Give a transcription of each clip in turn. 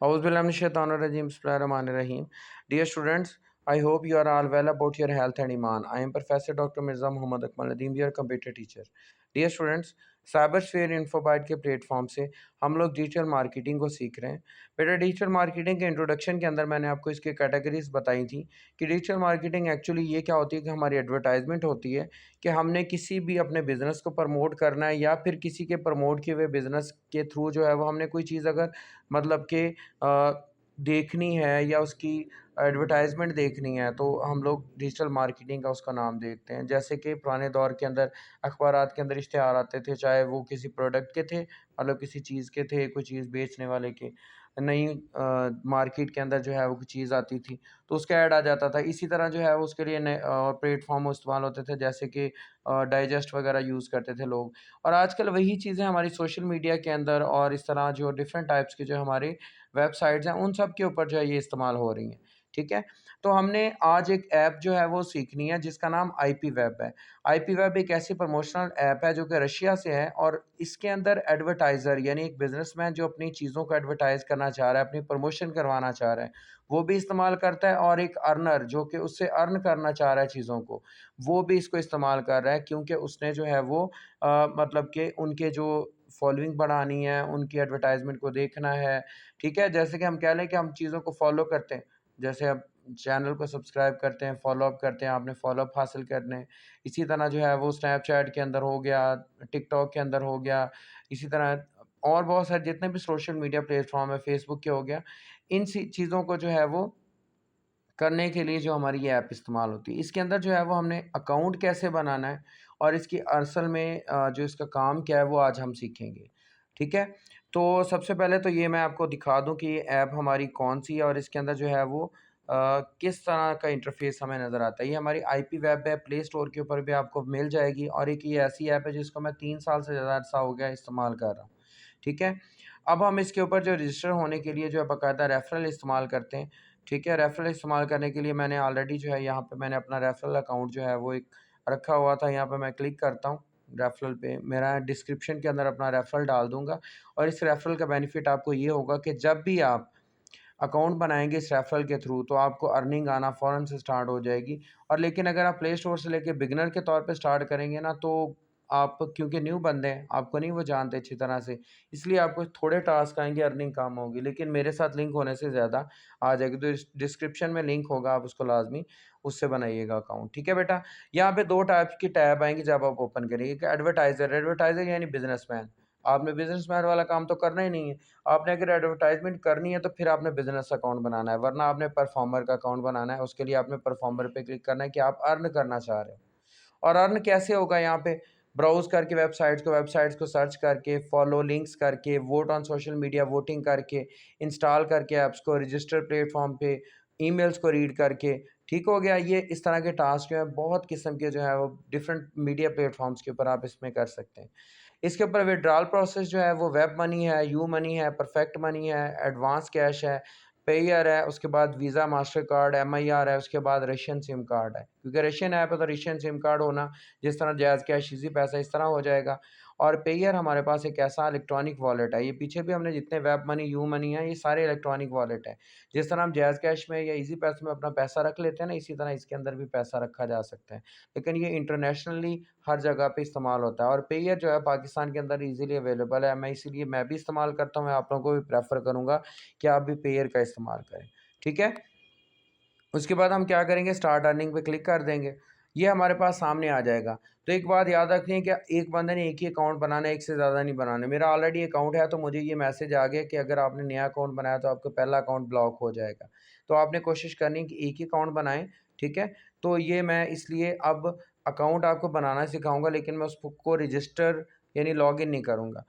Auzubillahiminash-shaytanir-rajim. Bismillahir-rahmanir-rahim. Dear students, I hope you are all well about your health and iman. I am Professor Dr. Mirza Muhammad Akmal Nadeem, your computer teacher. Dear students, cyber sphere Infobyte के platform से हम लोग digital marketing को सीख रहे हैं। बेटा, digital marketing के इंट्रोडक्शन के अंदर मैंने आपको इसकी कैटेगरीज बताई थी कि डिजिटल मार्केटिंग एक्चुअली ये क्या होती है कि हमारी एडवर्टाइजमेंट होती है कि हमने किसी भी अपने बिज़नेस को प्रमोट करना है या फिर किसी के प्रमोट किए हुए बिज़नेस के थ्रू जो है वो हमने कोई चीज़ अगर मतलब कि देखनी है या उसकी एडवर्टाइजमेंट देखनी है तो हम लोग डिजिटल मार्केटिंग का उसका नाम देखते हैं। जैसे कि पुराने दौर के अंदर अखबारात के अंदर इश्तिहार आते थे, चाहे वो किसी प्रोडक्ट के थे, मतलब किसी चीज़ के थे, कोई चीज़ बेचने वाले के। नई मार्केट के अंदर जो है वो कोई चीज़ आती थी, तो उसका ऐड आ जाता था। इसी तरह जो है वो उसके लिए नए प्लेटफ़ॉर्म इस्तेमाल होते थे, जैसे कि डाइजेस्ट वगैरह यूज़ करते थे लोग। और आजकल वही चीज़ें हमारी सोशल मीडिया के अंदर और इस तरह जो डिफरेंट टाइप्स के जो हमारे वेबसाइट्स हैं, उन सब के ऊपर जो है ये इस्तेमाल हो रही हैं, ठीक है? तो हमने आज एक ऐप जो है वो सीखनी है जिसका नाम आईपी वेब है। आईपी वेब एक ऐसी प्रमोशनल ऐप है जो कि रशिया से है और इसके अंदर एडवर्टाइज़र यानी एक बिज़नेसमैन जो अपनी चीज़ों को एडवर्टाइज़ करना चाह रहा है, अपनी प्रमोशन करवाना चाह रहा है, वो भी इस्तेमाल करता है और एक अर्नर जो कि उससे अर्न करना चाह रहा है चीज़ों को, वो भी इसको इस्तेमाल कर रहा है क्योंकि उसने जो है वो मतलब कि उनके जो फॉलोइंग बढ़ानी है, उनकी एडवर्टाइज़मेंट को देखना है, ठीक है? जैसे कि हम कह लें कि हम चीज़ों को फ़ॉलो करते हैं, जैसे अब चैनल को सब्सक्राइब करते हैं, फ़ॉलो अप करते हैं, आपने फ़ॉलो अप हासिल करने हैं। इसी तरह जो है वो स्नैपचैट के अंदर हो गया, टिकटॉक के अंदर हो गया, इसी तरह और बहुत सारे जितने भी सोशल मीडिया प्लेटफ़ॉर्म है, फ़ेसबुक के हो गया, इन सी चीज़ों को जो है वो करने के लिए जो हमारी ये ऐप इस्तेमाल होती है। इसके अंदर जो है वो हमने अकाउंट कैसे बनाना है और इसकी असल में जो इसका काम क्या है वो आज हम सीखेंगे, ठीक है? तो सबसे पहले तो ये मैं आपको दिखा दूँ कि ये ऐप हमारी कौन-सी है और इसके अंदर जो है वो किस तरह का इंटरफ़ेस हमें नज़र आता है। ये हमारी आईपी वेब है, प्ले स्टोर के ऊपर भी आपको मिल जाएगी और एक ये ऐसी ऐप है जिसको मैं 3 साल से ज़्यादा अरसा हो गया इस्तेमाल कर रहा हूँ, ठीक है? अब हम इसके ऊपर जो रजिस्टर होने के लिए जो है बाकायदा रेफ़रल इस्तेमाल करते हैं। ठीक है, रेफ़रल इस्तेमाल करने के लिए मैंने ऑलरेडी जो है यहाँ पे मैंने अपना रेफ़रल अकाउंट जो है वो एक रखा हुआ था, यहाँ पे मैं क्लिक करता हूँ रेफ़रल पे, मेरा डिस्क्रिप्शन के अंदर अपना रेफ़रल डाल दूँगा और इस रेफ़रल का बेनिफिट आपको ये होगा कि जब भी आप अकाउंट बनाएँगे इस रेफ़रल के थ्रू तो आपको अर्निंग आना फ़ौरन से स्टार्ट हो जाएगी और लेकिन अगर आप प्ले स्टोर से लेके बिगिनर के तौर पे स्टार्ट करेंगे ना तो आप क्योंकि न्यू बंदे हैं, आपको नहीं वो जानते अच्छी तरह से, इसलिए आपको थोड़े टास्क आएँगे, अर्निंग कम होगी, लेकिन मेरे साथ लिंक होने से ज़्यादा आ जाएगी। तो इस डिस्क्रिप्शन में लिंक होगा, आप उसको लाज़मी उससे बनाइएगा अकाउंट, ठीक है बेटा? यहाँ पे 2 टाइप की टैब आएँगी जब आप ओपन करेंगे, एक एडवर्टाइज़र, एडवर्टाइज़र यानी बिज़नेसमैन। आपने बिज़नेसमैन वाला काम तो करना ही नहीं है। आपने अगर एडवर्टाइज़मेंट करनी है तो फिर आपने बिज़नेस अकाउंट बनाना है, वरना आपने परफॉर्मर का अकाउंट बनाना है, उसके लिए आपने परफॉर्मर पे क्लिक करना है कि आप अर्न करना चाह रहे हो। और अर्न कैसे होगा यहाँ पे? ब्राउज़ करके वेबसाइट्स को सर्च करके, फॉलो लिंक्स करके, vote on social media voting करके, इंस्टॉल करके ऐप्स को, रजिस्टर प्लेटफ़ॉर्म पे, ईमेल्स को रीड करके, ठीक हो गया? ये इस तरह के टास्क जो हैं बहुत किस्म के जो है वो डिफरेंट मीडिया प्लेटफ़ॉर्म्स के ऊपर आप इसमें कर सकते हैं। इसके ऊपर विथड्रॉल प्रोसेस जो है वो वेब मनी है, यू मनी है, परफेक्ट मनी है, एडवांस कैश है, पेयर है, उसके बाद वीज़ा, मास्टरकार्ड, एमआईआर है, उसके बाद रशियन सिम कार्ड है। क्योंकि रशियन ऐप है तो रशियन सिम कार्ड होना, जिस तरह जैज़ कैश, ईज़ी पैसा इस तरह हो जाएगा। और पेयर हमारे पास एक ऐसा इलेक्ट्रॉनिक वॉलेट है, ये पीछे भी हमने जितने वेब मनी, यू मनी है, ये सारे इलेक्ट्रॉनिक वॉलेट हैं। जिस तरह हम जैज़ कैश में या ईज़ी पैसे में अपना पैसा रख लेते हैं ना, इसी तरह इसके अंदर भी पैसा रखा जा सकता है। लेकिन ये इंटरनेशनली हर जगह पे इस्तेमाल होता है और पेयर जो है पाकिस्तान के अंदर ईज़िली अवेलेबल है। मैं भी इस्तेमाल करता हूँ, मैं आप लोगों को भी प्रेफ़र करूँगा कि आप भी पेयर का इस्तेमाल करें, ठीक है? उसके बाद हम क्या करेंगे, स्टार्ट अर्निंग पे क्लिक कर देंगे। ये हमारे पास सामने आ जाएगा। तो एक बात याद रखनी है कि एक बंदे ने एक ही अकाउंट बनाना है, एक से ज़्यादा नहीं बनाने। मेरा ऑलरेडी अकाउंट है तो मुझे ये मैसेज आ गया कि अगर आपने नया अकाउंट बनाया तो आपका पहला अकाउंट ब्लॉक हो जाएगा। तो आपने कोशिश करनी है कि एक ही अकाउंट बनाएँ, ठीक है? तो ये मैं इसलिए अब अकाउंट आपको बनाना सिखाऊँगा, लेकिन मैं उसको रजिस्टर यानी लॉगिन नहीं करूँगा।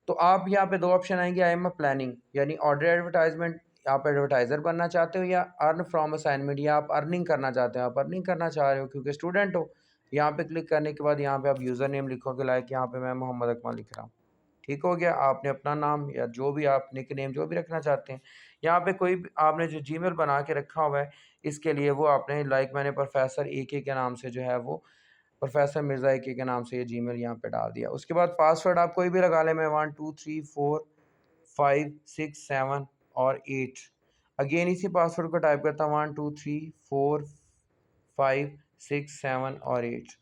तो आप यहाँ पे 2 ऑप्शन आएँगे, आई एम अ प्लानिंग यानी ऑर्डर एडवर्टाइज़मेंट, आप एडवर्टाइज़र बनना चाहते हो या अर्न फ्रॉम असाइनमेंट या आप अर्निंग करना चाहते हो। आप अर्निंग करना चाह रहे हो क्योंकि स्टूडेंट हो। यहाँ पे क्लिक करने के बाद यहाँ पे आप यूज़र नेम लिखोगे, लाइक यहाँ पे मैं मोहम्मद अकमल लिख रहा हूँ। ठीक हो गया? आपने अपना नाम या जो भी आप निकनेम जो भी रखना चाहते हैं। यहाँ पे कोई भी आपने जो जीमेल बना के रखा हुआ है, इसके लिए वो आपने लाइक मैंने प्रोफ़ेसर एके के नाम से जो है वो प्रोफ़ेसर मिर्ज़ा एके के नाम से ये जीमेल यहाँ पे डाल दिया। उसके बाद पासवर्ड आप कोई भी लगा लें, मैं 1 2 3 4 5 6 7 और 8। अगेन इसी पासवर्ड को टाइप करता हूँ 1 2 3 4 5 6 7 और 8।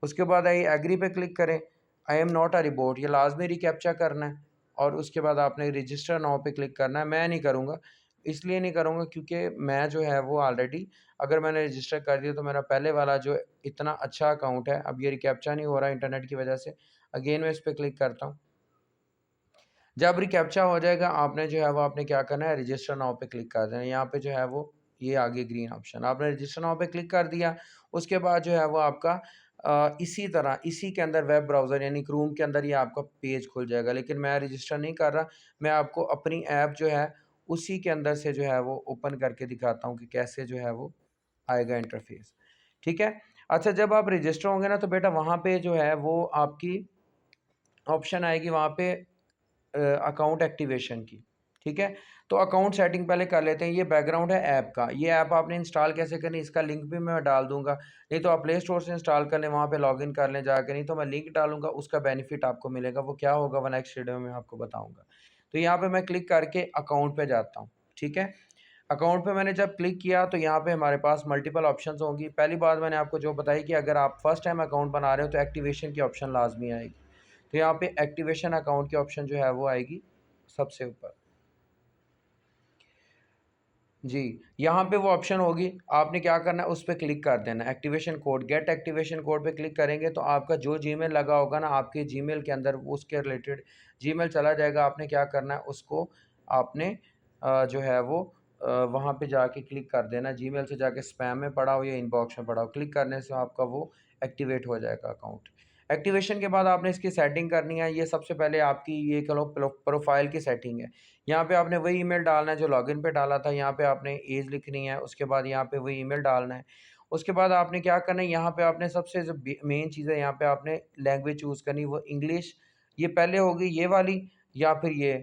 उसके बाद आई एग्री पे क्लिक करें। I am not a report, ये लाजमी रिकैप्चा करना है और उसके बाद आपने रजिस्टर नाउ पे क्लिक करना है। मैं नहीं करूँगा, इसलिए नहीं करूँगा क्योंकि मैं जो है वो ऑलरेडी, अगर मैंने रजिस्टर कर दिया तो मेरा पहले वाला जो इतना अच्छा अकाउंट है, अब ये रिकैप्चा नहीं हो रहा इंटरनेट की वजह से। अगेन मैं इस पर क्लिक करता हूँ। जब रिकैप्चा हो जाएगा आपने जो है वो आपने क्या करना है, रजिस्टर नाउ पे क्लिक कर देना है। यहाँ पे जो है वो ये आगे ग्रीन ऑप्शन, आपने रजिस्टर नाउ पे क्लिक कर दिया। उसके बाद जो है वो आपका इसी तरह इसी के अंदर वेब ब्राउज़र यानी क्रोम के अंदर ये आपका पेज खुल जाएगा। लेकिन मैं रजिस्टर नहीं कर रहा, मैं आपको अपनी ऐप जो है उसी के अंदर से जो है वो ओपन करके दिखाता हूँ कि कैसे जो है वो आएगा इंटरफेस। ठीक है। अच्छा, जब आप रजिस्टर होंगे ना तो बेटा वहाँ पे जो है वो आपकी ऑप्शन आएगी वहाँ पे अकाउंट एक्टिवेशन की। ठीक है। तो अकाउंट सेटिंग पहले कर लेते हैं। ये बैकग्राउंड है ऐप का। ये ऐप आपने इंस्टॉल कैसे करनी, इसका लिंक भी मैं डाल दूंगा। नहीं तो आप प्ले स्टोर से इंस्टॉल कर लें, वहाँ पे लॉगिन कर लें जाकर, नहीं तो मैं लिंक डालूंगा, उसका बेनिफिट आपको मिलेगा। वो क्या होगा वो नेक्स्ट वीडियो में आपको बताऊंगा। तो यहाँ पे मैं क्लिक करके अकाउंट पे जाता हूँ। ठीक है। अकाउंट पे मैंने जब क्लिक किया तो यहाँ पे हमारे पास मल्टीपल ऑप्शंस होंगी। पहली बात मैंने आपको जो बताई कि अगर आप फर्स्ट टाइम अकाउंट बना रहे हो तो एक्टिवेशन की ऑप्शन लाजमी आएगी। तो यहाँ पे एक्टिवेशन अकाउंट की ऑप्शन जो है वो आएगी सबसे ऊपर। जी, यहाँ पे वो ऑप्शन होगी, आपने क्या करना है उस पे क्लिक कर देना है। Activation code, get activation code पे क्लिक करेंगे तो आपका जो जीमेल लगा होगा ना आपके जीमेल के अंदर, उसके रिलेटेड जीमेल चला जाएगा। आपने क्या करना है उसको आपने जो है वो वहाँ पे जाके क्लिक कर देना। जीमेल से जाके स्पैम में पड़ा हो या इनबॉक्स में पड़ा हो, क्लिक करने से आपका वो एक्टिवेट हो जाएगा अकाउंट। एक्टिवेशन के बाद आपने इसकी सेटिंग करनी है। ये सबसे पहले आपकी ये कहो प्रोफाइल की सेटिंग है। यहाँ पे आपने वही ईमेल डालना है जो लॉगिन पे डाला था। यहाँ पे आपने एज लिखनी है, उसके बाद यहाँ पे वही ईमेल डालना है। उसके बाद आपने क्या करना है, यहाँ पे आपने सबसे जो मेन चीज़ है, यहाँ पे आपने लैंग्वेज चूज़ करनी, वो इंग्लिश ये पहले होगी ये वाली या फिर ये,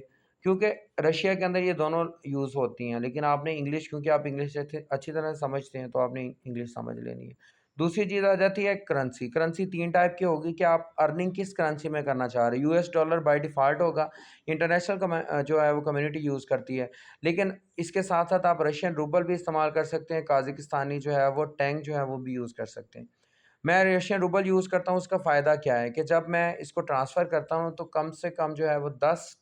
क्योंकि रशिया के अंदर ये दोनों यूज़ होती हैं। लेकिन आपने इंग्लिश, क्योंकि आप इंग्लिश अच्छी तरह समझते हैं तो आपने इंग्लिश समझ लेनी है। दूसरी चीज़ आ जाती है करेंसी। करेंसी 3 टाइप की होगी कि आप अर्निंग किस करेंसी में करना चाह रहे हैं। यूएस डॉलर बाय डिफ़ॉल्ट होगा, इंटरनेशनल जो है वो कम्युनिटी यूज़ करती है। लेकिन इसके साथ-साथ आप रशियन रूबल भी इस्तेमाल कर सकते हैं, काज़ाकिस्तानी जो है वो टेंग जो है वो भी यूज़ कर सकते हैं। मैं रशियन रूबल यूज़ करता हूँ, उसका फ़ायदा क्या है कि जब मैं इसको ट्रांसफ़र करता हूँ तो कम से कम जो है वो 10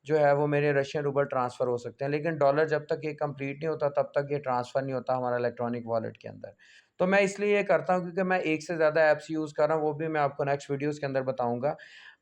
जो है वो मेरे रशियन रूबल ट्रांसफ़र हो सकते हैं। लेकिन डॉलर जब तक ये कंप्लीट नहीं होता तब तक ये ट्रांसफ़र नहीं होता हमारा इलेक्ट्रॉनिक वॉलेट के अंदर। तो मैं इसलिए ये करता हूँ क्योंकि मैं एक से ज़्यादा ऐप्स यूज़ कर रहा हूँ, वो भी मैं आपको नेक्स्ट वीडियोज़ के अंदर बताऊँगा।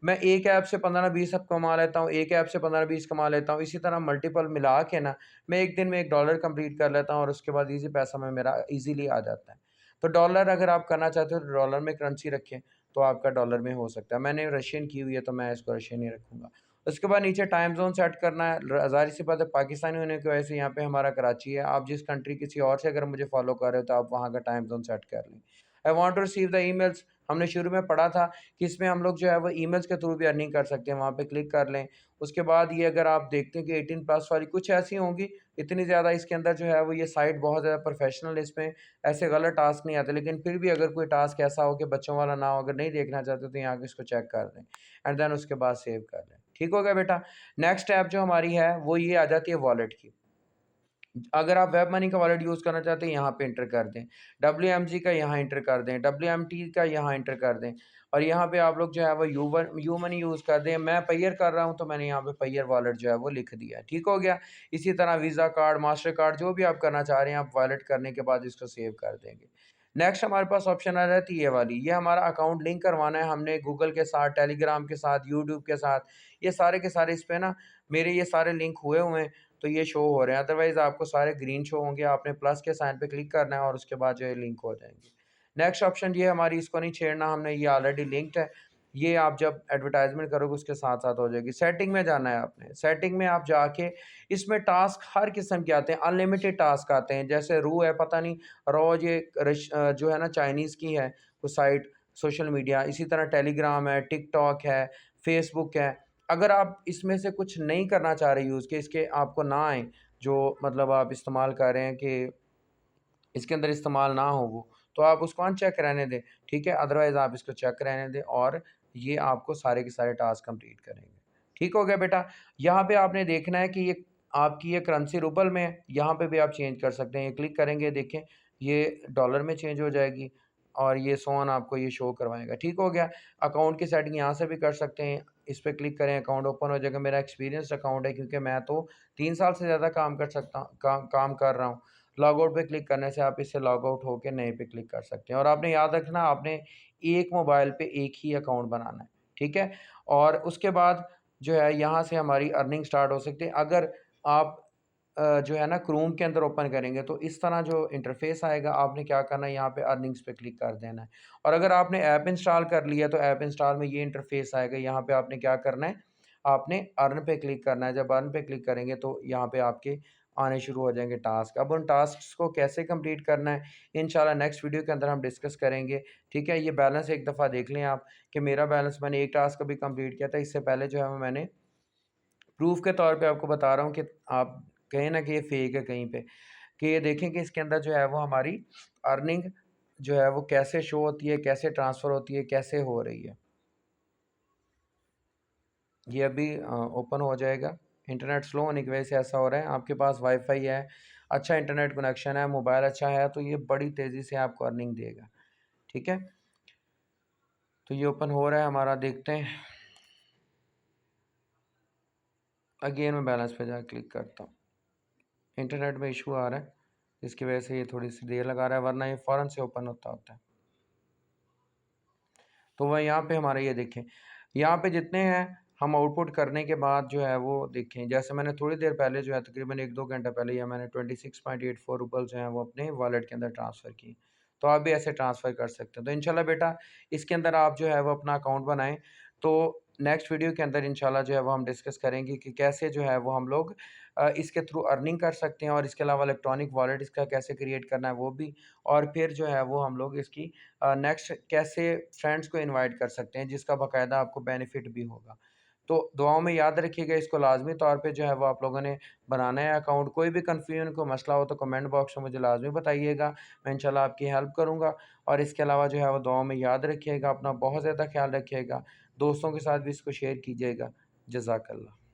मैं एक ऐप से 15-20 अब कमा लेता हूँ, एक ऐप से 15-20 कमा लेता हूँ। इसी तरह मल्टीपल मिला के ना मैं एक दिन में $1 कंप्लीट कर लेता हूँ और उसके बाद ईज़ी पैसा में मेरा ईज़िली आ जाता है। तो डॉलर अगर आप करना चाहते हो तो डॉलर में करेंसी रखें, तो आपका डॉलर में हो सकता है। मैंने रशियन की हुई है तो मैं इसको रशियन ही रखूँगा। उसके बाद नीचे टाइम ज़ोन सेट करना है। ज़ाहिर-सी बात है, पाकिस्तानी होने की वजह से यहाँ पे हमारा कराची है। आप जिस कंट्री किसी और से अगर मुझे फ़ॉलो कर रहे हो तो आप वहाँ का टाइम ज़ोन सेट कर लें। I want to receive the emails, हमने शुरू में पढ़ा था कि इसमें हम लोग जो है वो ईमेल्स के थ्रू भी अर्निंग कर सकते हैं, वहाँ पे क्लिक कर लें। उसके बाद ये अगर आप देखते हैं कि 18 प्लस वाली कुछ ऐसी होंगी, इतनी ज़्यादा इसके अंदर जो है वो ये साइट बहुत ज़्यादा प्रोफेशनल है, इसमें ऐसे गलत टास्क नहीं आते। लेकिन फिर भी अगर कोई टास्क ऐसा हो कि बच्चों वाला ना हो, अगर नहीं देखना चाहते तो यहाँ के इसको चेक कर दें एंड देन उसके बाद सेव कर लें। ठीक हो गया बेटा। नेक्स्ट ऐप जो हमारी है वो ये आ जाती है वॉलेट की। अगर आप वेब मनी का वॉलेट यूज़ करना चाहते हैं, यहाँ पे एंटर कर दें। डब्ल्यूएमजी का यहाँ एंटर कर दें, डब्ल्यूएमटी का यहाँ एंटर कर दें और यहाँ पे आप लोग जो है वो यू मनी यूज़ कर दें। मैं पेयर कर रहा हूँ तो मैंने यहाँ पे पेयर वॉलेट जो है वो लिख दिया है। ठीक हो गया। इसी तरह वीज़ा कार्ड, मास्टर कार्ड जो भी आप करना चाह रहे हैं, आप वॉलेट करने के बाद इसको सेव कर देंगे। नेक्स्ट हमारे पास ऑप्शन आ जाती है ये वाली, ये हमारा अकाउंट लिंक करवाना है हमने गूगल के साथ, टेलीग्राम के साथ, यूट्यूब के साथ। ये सारे के सारे इस पे ना मेरे ये सारे लिंक हुए हुए हैं, तो ये शो हो रहे हैं। अदरवाइज़ आपको सारे ग्रीन शो होंगे, आपने प्लस के साइन पे क्लिक करना है और उसके बाद जो है लिंक हो जाएँगे। नेक्स्ट ऑप्शन ये हमारी, इसको नहीं छेड़ना हमने, ये ऑलरेडी लिंक्ड है। ये आप जब एडवर्टाइज़मेंट करोगे उसके साथ-साथ हो जाएगी। सेटिंग में जाना है आपने, सेटिंग में आप जाके इसमें टास्क हर किस्म के आते हैं, अनलिमिटेड टास्क आते हैं। जैसे रू है, पता नहीं रोज़ ये जो है ना चाइनीज़ की है वो साइट, सोशल मीडिया, इसी तरह टेलीग्राम है, टिकटॉक है, फेसबुक है। अगर आप इसमें से कुछ नहीं करना चाह रहे यूज़ के इसके आपको ना आए, जो मतलब आप इस्तेमाल कर रहे हैं कि इसके अंदर इस्तेमाल ना हो वो, तो आप उसको अनचेक रहने दें, ठीक है? अदरवाइज़ आप इसको चेक रहने दें और ये आपको सारे के सारे टास्क कंप्लीट करेंगे। ठीक हो गया बेटा? यहाँ पे आपने देखना है कि ये आपकी ये करेंसी रूबल में है, यहाँ पे भी आप चेंज कर सकते हैं। ये क्लिक करेंगे, देखें ये डॉलर में चेंज हो जाएगी और ये सो ऑन आपको ये शो करवाएगा। ठीक हो गया। अकाउंट की सेटिंग यहाँ से भी कर सकते हैं। इस पे क्लिक करें, अकाउंट ओपन हो जाएगा। मेरा एक्सपीरियंस्ड अकाउंट है क्योंकि मैं तो 3 साल से ज़्यादा काम कर रहा हूँ। लॉग आउट पे क्लिक करने से आप इससे लॉग आउट होके नए पे क्लिक कर सकते हैं। और आपने याद रखना, आपने एक मोबाइल पे एक ही अकाउंट बनाना है, ठीक है? और उसके बाद जो है यहाँ से हमारी अर्निंग स्टार्ट हो सकती है। अगर आप जो है ना क्रोम के अंदर ओपन करेंगे तो इस तरह जो इंटरफेस आएगा, आपने क्या करना है, यहाँ पे अर्निंग्स पे क्लिक कर देना है। और अगर आपने ऐप इंस्टॉल कर लिया तो ऐप इंस्टॉल में ये इंटरफेस आएगा। यहाँ पे आपने क्या करना है, आपने अर्न पे क्लिक करना है। जब अर्न पे क्लिक करेंगे तो यहाँ पे आपके आने शुरू हो जाएंगे टास्क। अब उन टास्क को कैसे कंप्लीट करना है, इंशाल्लाह नेक्स्ट वीडियो के अंदर हम डिस्कस करेंगे। ठीक है, ये बैलेंस एक दफ़ा देख लें आप कि मेरा बैलेंस, मैंने एक टास्क अभी कंप्लीट किया था। इससे पहले जो है मैंने प्रूफ के तौर पे आपको बता रहा हूँ कि आप कहें ना कि ये फेक है कहीं पे, कि ये देखें कि इसके अंदर जो है वो हमारी अर्निंग जो है वो कैसे शो होती है, कैसे ट्रांसफ़र होती है, कैसे हो रही है। ये अभी ओपन हो जाएगा। इंटरनेट स्लो होने की वजह से ऐसा हो रहा है। आपके पास वाईफ़ाई है, अच्छा इंटरनेट कनेक्शन है, मोबाइल अच्छा है, तो ये बड़ी तेज़ी से आपको अर्निंग देगा। ठीक है? तो ये ओपन हो रहा है हमारा, देखते हैं। अगेन मैं बैलेंस पे जाके क्लिक करता हूँ। इंटरनेट में इशू आ रहा है, इसकी वजह से ये थोड़ी-सी देर लगा रहा है, वरना ये फ़ौरन से ओपन होता है। तो वह यहाँ पे हमारे ये देखें, यहाँ पे जितने हैं हम आउटपुट करने के बाद जो है वो देखें, जैसे मैंने थोड़ी देर पहले जो है तकरीबन 1-2 घंटे पहले या मैंने 26.84 रुपए जो हैं वो अपने वॉलेट के अंदर ट्रांसफ़र किए। तो आप भी ऐसे ट्रांसफ़र कर सकते हैं। तो इंशाल्लाह बेटा इसके अंदर आप जो है वो अपना अकाउंट बनाएँ। तो नेक्स्ट वीडियो के अंदर इंशाल्लाह जो है वो हम डिस्कस करेंगे कि कैसे जो है वो हम लोग इसके थ्रू अर्निंग कर सकते हैं, और इसके अलावा इलेक्ट्रॉनिक वॉलेट इसका कैसे क्रिएट करना है वो भी। और फिर जो है वो हम लोग इसकी नेक्स्ट कैसे फ्रेंड्स को इनवाइट कर सकते हैं जिसका बाकायदा आपको बेनिफिट भी होगा। तो दुआओं में याद रखिएगा, इसको लाज़मी तौर पे जो है वो आप लोगों ने बनाना है अकाउंट। कोई भी कन्फ्यूजन, कोई मसला हो तो कमेंट बॉक्स में मुझे लाज़मी बताइएगा, मैं इंशाल्लाह आपकी हेल्प करूँगा। और इसके अलावा जो है वो दुआओं में याद रखिएगा, अपना बहुत ज़्यादा ख़्याल रखिएगा, दोस्तों के साथ भी इसको शेयर कीजिएगा। जज़ाकल्लाह।